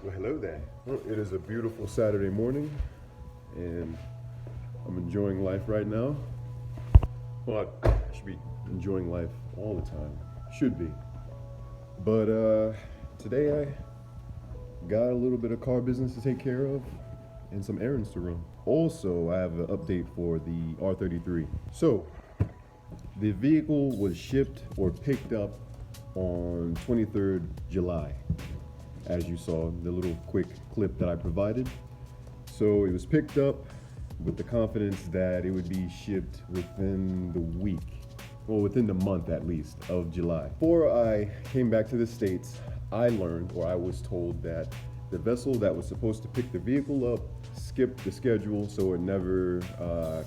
Well, hello there. Well, it is a beautiful Saturday morning, and I'm enjoying life right now. Well, I should be enjoying life all the time. Should be. But today I got a little bit of car business to take care of and some errands to run. Also, I have an update for the R33. So, the vehicle was shipped or picked up on 23rd July. As you saw, the little quick clip that I provided. So it was picked up with the confidence that it would be shipped within the week, or within the month at least, of July. Before I came back to the States, I learned, or I was told, that the vessel that was supposed to pick the vehicle up skipped the schedule, so it never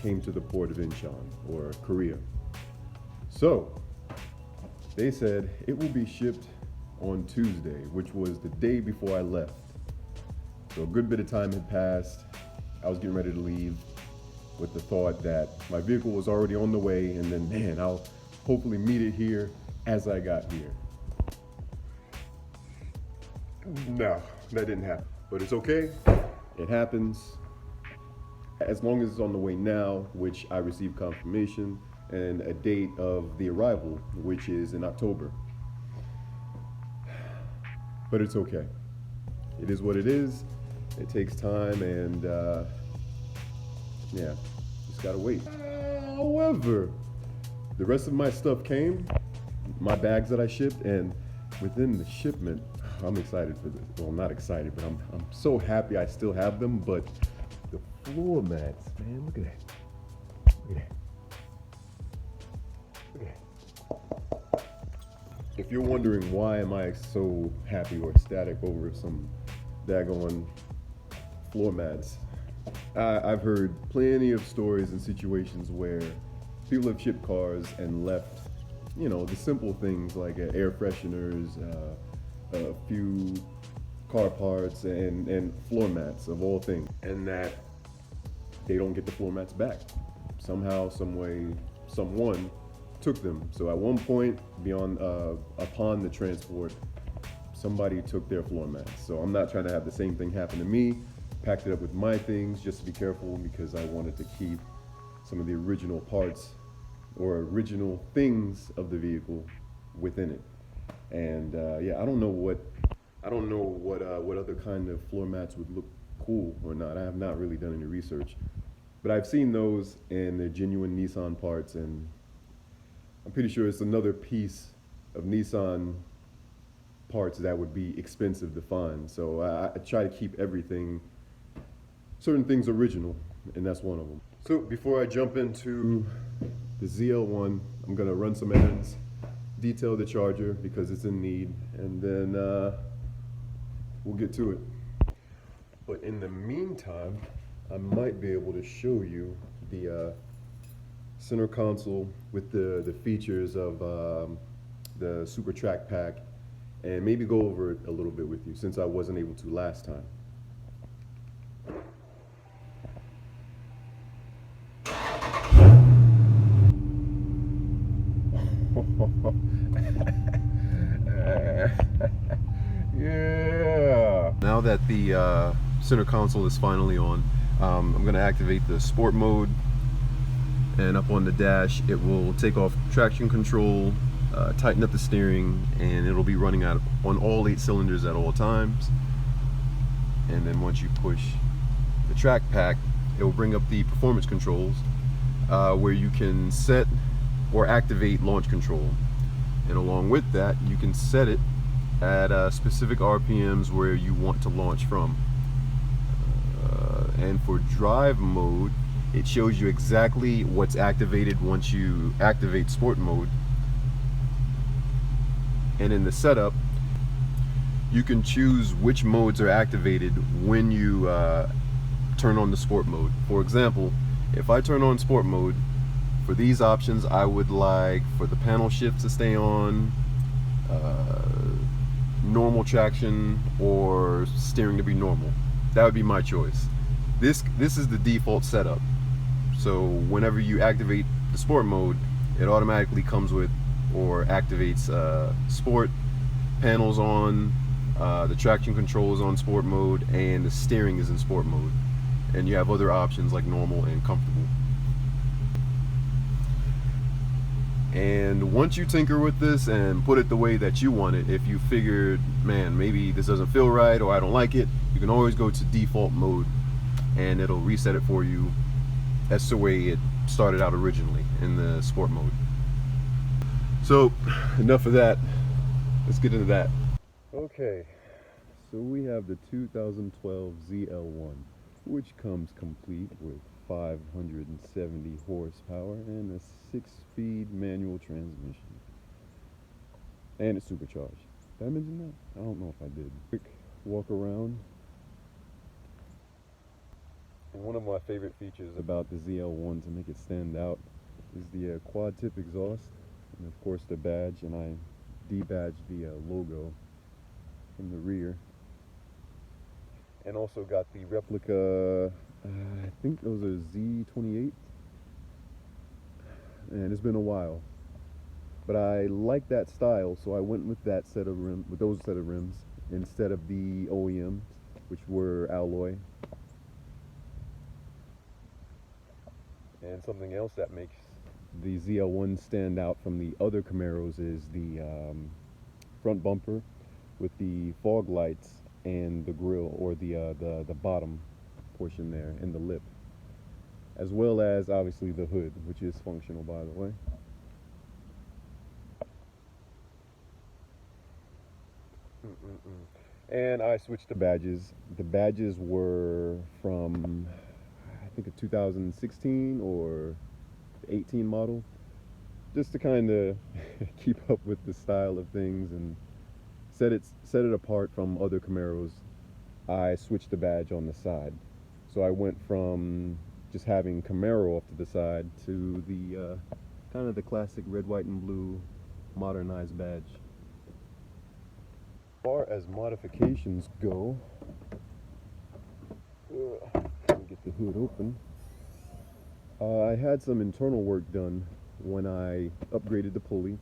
came to the port of Incheon, or Korea. So they said it will be shipped on Tuesday, which was the day before I left. So a good bit of time had passed. I was getting ready to leave with the thought that my vehicle was already on the way, and then, man, I'll hopefully meet it here as I got here. No, that didn't happen, but it's okay. It happens. As long as it's on the way now, which I received confirmation, and a date of the arrival, which is in October. But it's okay. It is what it is. It takes time, and yeah, just gotta wait. However, the rest of my stuff came, my bags that I shipped, and within the shipment, I'm excited for this. Well, I'm not excited, but I'm so happy I still have them. But the floor mats, man, look at that. Look at that. Look at that. If you're wondering why am I so happy or ecstatic over some daggone floor mats, I've heard plenty of stories and situations where people have shipped cars and left, you know, the simple things like air fresheners, a few car parts, and floor mats of all things, and that they don't get the floor mats back. Somehow, some way, someone took them. So at one point, upon the transport, somebody took their floor mats. So I'm not trying to have the same thing happen to me. Packed it up with my things just to be careful, because I wanted to keep some of the original parts or original things of the vehicle within it. And yeah, I don't know what other kind of floor mats would look cool or not. I have not really done any research, but I've seen those, and they're genuine Nissan parts, and I'm pretty sure it's another piece of Nissan parts that would be expensive to find. So I try to keep certain things original, and that's one of them. So before I jump into the ZL1, I'm gonna run some errands, detail the charger because it's in need, and then we'll get to it. But in the meantime, I might be able to show you the center console with the features of the Super Track Pack, and maybe go over it a little bit with you since I wasn't able to last time. Yeah. Now that the center console is finally on, I'm going to activate the sport mode, and up on the dash it will take off traction control, tighten up the steering, and it'll be running on all 8 cylinders at all times. And then once you push the track pack, it will bring up the performance controls, where you can set or activate launch control, and along with that you can set it at specific RPMs where you want to launch from. And for drive mode, it shows you exactly what's activated once you activate sport mode. And in the setup, you can choose which modes are activated when you turn on the sport mode. For example, if I turn on sport mode, for these options I would like for the panel shift to stay on, normal traction, or steering to be normal. That would be my choice. This is the default setup. So whenever you activate the sport mode, it automatically comes with or activates sport, panels on, The traction control is on sport mode, and the steering is in sport mode. And you have other options like normal and comfortable. And once you tinker with this and put it the way that you want it, if you figured, man, maybe this doesn't feel right or I don't like it, you can always go to default mode and it'll reset it for you. That's the way it started out originally, in the sport mode. So enough of that, let's get into that. Okay, so we have the 2012 ZL1, which comes complete with 570 horsepower and a 6-speed manual transmission. And it's supercharged. Did I mention that? I don't know if I did. Quick walk around. And one of my favorite features about the ZL1 to make it stand out is the quad tip exhaust, and of course the badge, and I debadged the logo from the rear. And also got the replica, I think those are Z28, and it's been a while, but I like that style, so I went with that set of rims, with those set of rims, instead of the OEMs, which were alloy. And something else that makes the ZL1 stand out from the other Camaros is the front bumper with the fog lights and the grille, or the bottom portion there, and the lip, as well as obviously the hood, which is functional, by the way. And I switched the badges. The badges were from, I think, a 2016 or 18 model, just to kind of keep up with the style of things and set it apart from other Camaros. I switched the badge on the side, so I went from just having Camaro off to the side to the kind of the classic red, white, and blue modernized badge. As far as modifications go, let me get the hood open. I had some internal work done when I upgraded the pulley,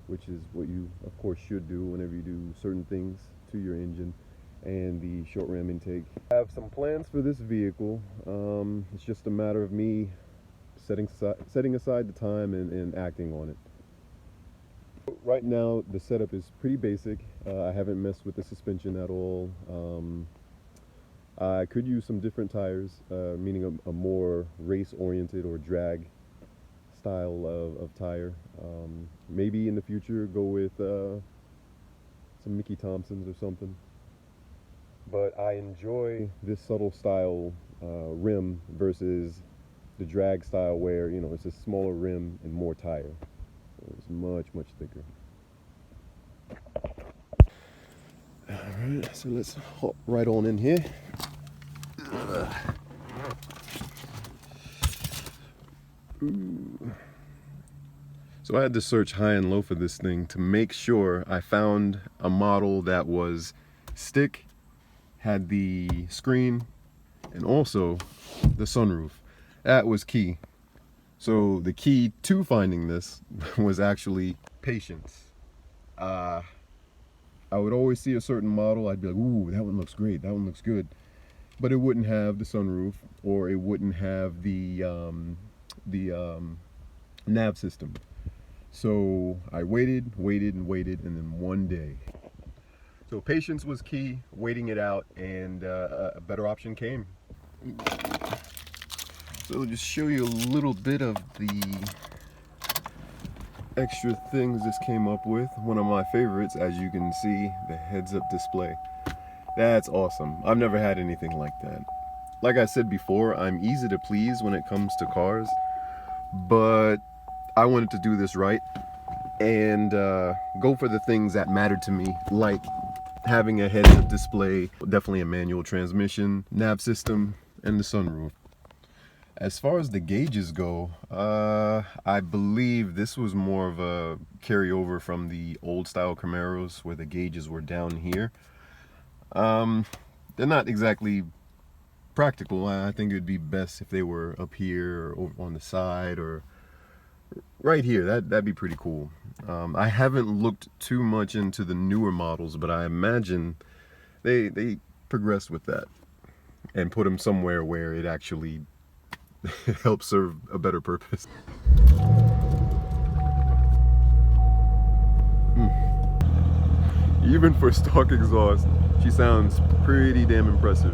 which is what you of course should do whenever you do certain things to your engine, and the short ram intake. I have some plans for this vehicle. It's just a matter of me setting aside the time and acting on it. Right now the setup is pretty basic. I haven't messed with the suspension at all. I could use some different tires, meaning a more race-oriented or drag style of tire. Maybe in the future go with some Mickey Thompsons or something. But I enjoy this subtle style rim versus the drag style, where, you know, it's a smaller rim and more tire. It's much thicker. Alright, so let's hop right on in here. So I had to search high and low for this thing to make sure I found a model that was stick, had the screen, and also the sunroof. That was key. So the key to finding this was actually patience. I would always see a certain model, I'd be like, ooh, that one looks great, that one looks good. But it wouldn't have the sunroof, or it wouldn't have the nav system. So I waited, and then one day. So patience was key, waiting it out, and a better option came. So I'll just show you a little bit of the extra things this came up with. One of my favorites, as you can see, the heads-up display. That's awesome. I've never had anything like that. Like I said before, I'm easy to please when it comes to cars, but I wanted to do this right and go for the things that mattered to me, like having a heads-up display, definitely a manual transmission, nav system, and the sunroof. As far as the gauges go, I believe this was more of a carryover from the old style Camaros, where the gauges were down here. They're not exactly practical. I think it would be best if they were up here or over on the side, or right here, that'd be pretty cool. I haven't looked too much into the newer models, but I imagine they progressed with that and put them somewhere where it actually helps serve a better purpose. Even for stock exhaust, she sounds pretty damn impressive.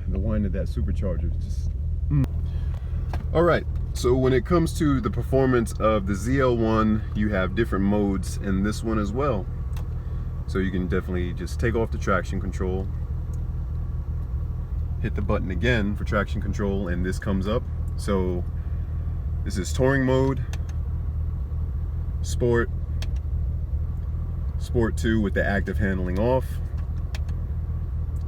The whine of that supercharger just... All right, so when it comes to the performance of the ZL1, you have different modes in this one as well. So you can definitely just take off the traction control, hit the button again for traction control, and this comes up. So this is touring mode, sport, sport 2 with the active handling off,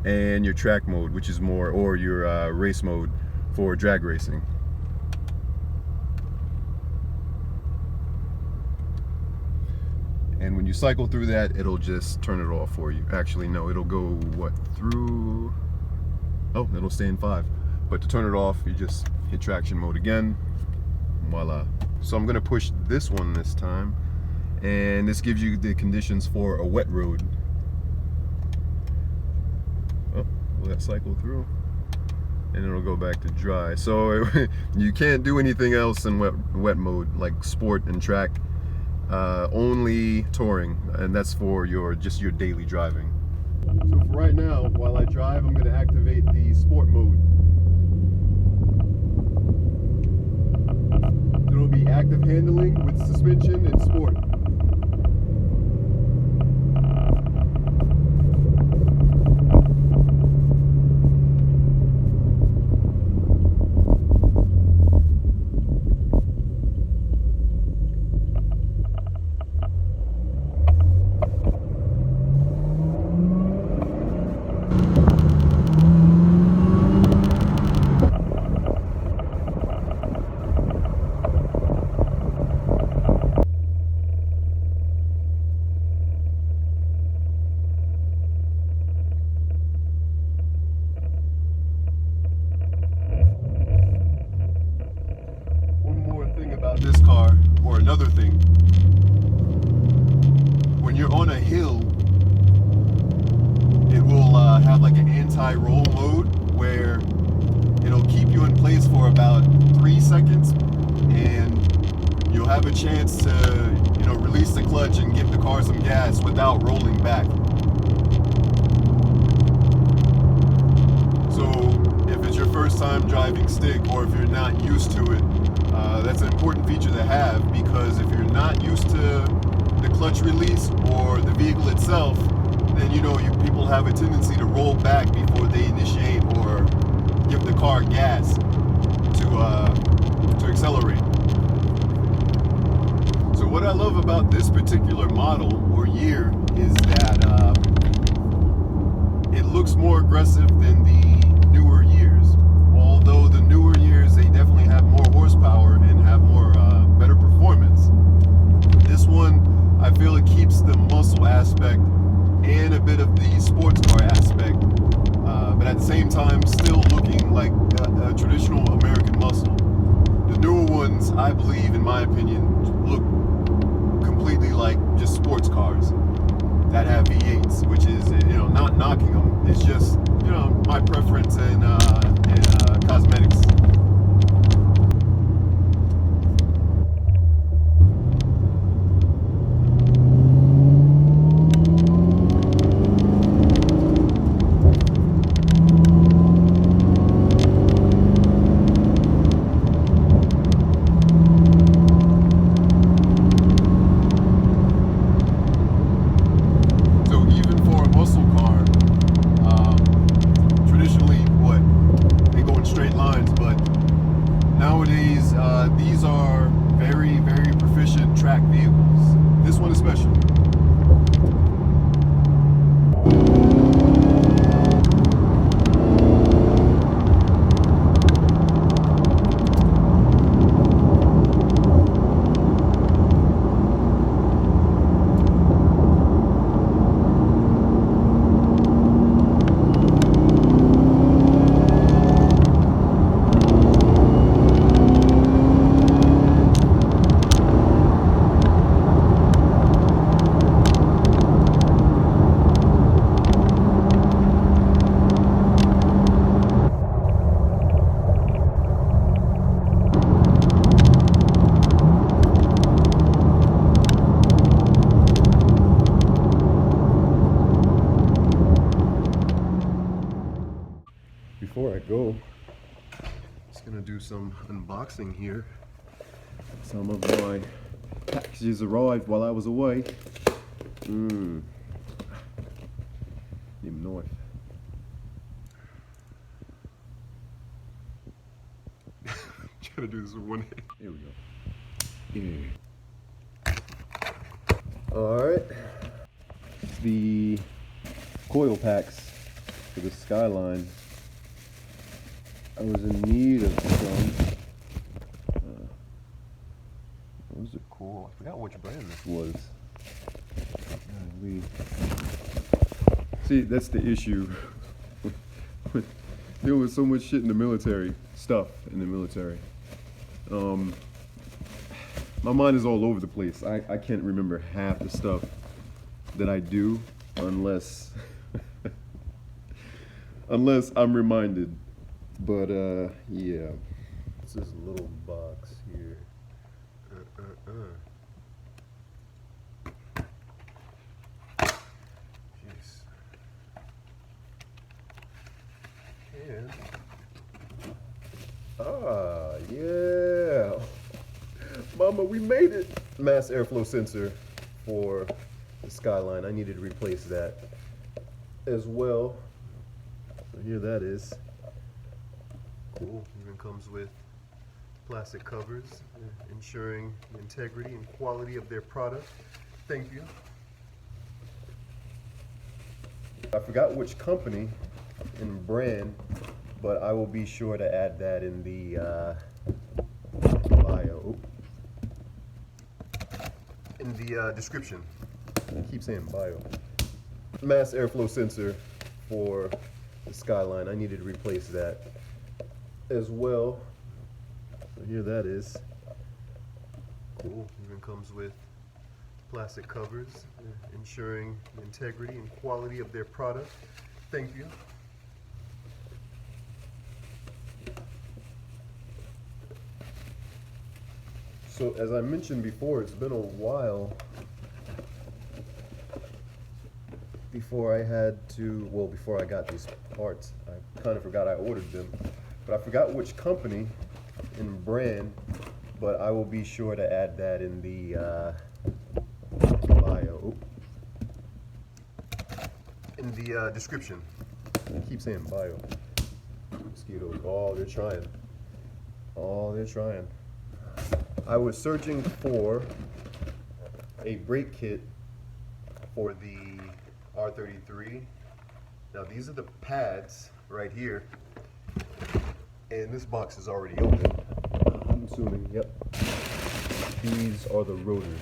and your track mode, which is more, or your race mode for drag racing. And when you cycle through that, it'll just turn it off for you. Actually, no, it'll go, what, through... Oh, it'll stay in 5. But to turn it off, you just hit traction mode again. Voila. So I'm gonna push this one this time. And this gives you the conditions for a wet road. Oh, will that cycle through? And it'll go back to dry. So you can't do anything else in wet mode, like sport and track. Only touring, and that's for just your daily driving. So for right now, while I drive, I'm going to activate the sport mode. It'll be active handling with suspension and sport. This car, or another thing, when you're on a hill, it will have like an anti-roll mode where it'll keep you in place for about 3 seconds, and you'll have a chance to, release the clutch and give the car some gas without rolling back. So if it's your first time driving stick, or if you're not used to it, that's an important feature to have, because if you're not used to the clutch release or the vehicle itself, then people have a tendency to roll back before they initiate or give the car gas to accelerate. So what I love about this particular model or year is that it looks more aggressive than the newer years. Although the newer years, they definitely have more horsepower and have more better performance. This one, I feel it keeps the muscle aspect and a bit of the sports car aspect, but at the same time still looking like a traditional American muscle. The newer ones, I believe, in my opinion, look completely like just sports cars that have V8s, which is, not knocking them. It's just, my preference and cosmetics. Traditionally, they go in straight lines, but go. Just gonna do some unboxing here. Some of my packages arrived while I was away. Dem north. Trying to do this with one hand. Here we go. Yeah. Alright. The coil packs for the Skyline. I was in need of some. Those are cool. I forgot which brand this was. See, that's the issue. There was so much shit in the military, stuff in the military. My mind is all over the place. I can't remember half the stuff that I do unless unless I'm reminded. But yeah. This is a little box here. Jeez. And yeah. Mama, we made it. Mass airflow sensor for the Skyline. I needed to replace that as well. So here that is. Cool. Even comes with plastic covers, ensuring the integrity and quality of their product. Thank you. I forgot which company and brand, but I will be sure to add that in the bio. In the description. I keep saying bio. Mass airflow sensor for the Skyline. I needed to replace that as well. So here that is. Cool. Even comes with plastic covers, ensuring the integrity and quality of their product. Thank you. So as I mentioned before, it's been a while before I got these parts. I kind of forgot I ordered them, but I forgot which company and brand, but I will be sure to add that in the bio. In the description. I keep saying bio. Mosquitoes, oh, they're trying. Oh, they're trying. I was searching for a brake kit for the R33. Now these are the pads right here, and this box is already open. I'm assuming, yep. These are the rotors,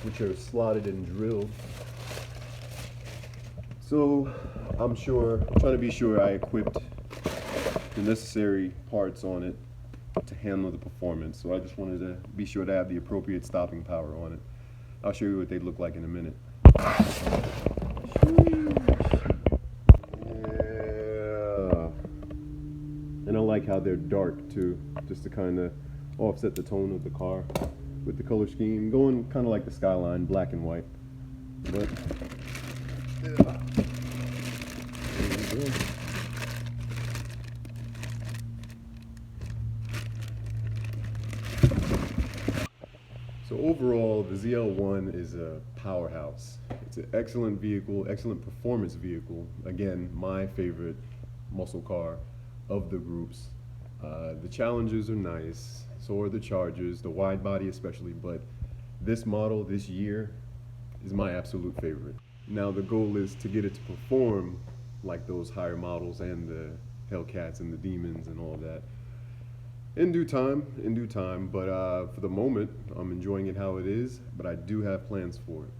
which are slotted and drilled. So I'm trying to be sure I equipped the necessary parts on it to handle the performance. So I just wanted to be sure to have the appropriate stopping power on it. I'll show you what they look like in a minute. Yeah. And I like how they're dark too, just to kind of offset the tone of the car with the color scheme, going kind of like the Skyline, black and white. But yeah. There you go. So overall, the ZL1 is a powerhouse. It's an excellent vehicle, excellent performance vehicle. Again, my favorite muscle car of the groups. The Challengers are nice, so are the Chargers, the wide body especially, but this model, this year, is my absolute favorite. Now the goal is to get it to perform like those higher models and the Hellcats and the Demons and all of that. In due time, but for the moment, I'm enjoying it how it is, but I do have plans for it.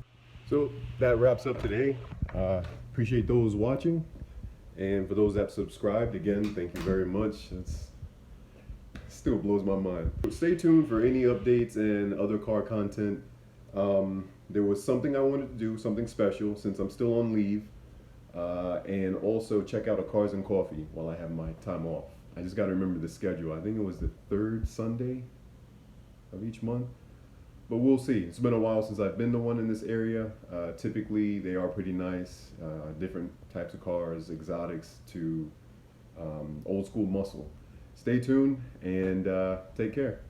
So that wraps up today. Appreciate those watching, and for those that subscribed, again, thank you very much. It still blows my mind. So stay tuned for any updates and other car content. There was something I wanted to do, something special, since I'm still on leave, and also check out a Cars and Coffee while I have my time off. I just got to remember the schedule. I think it was the third Sunday of each month, but we'll see. It's been a while since I've been to one in this area. Typically, they are pretty nice. Different types of cars, exotics to old school muscle. Stay tuned and take care.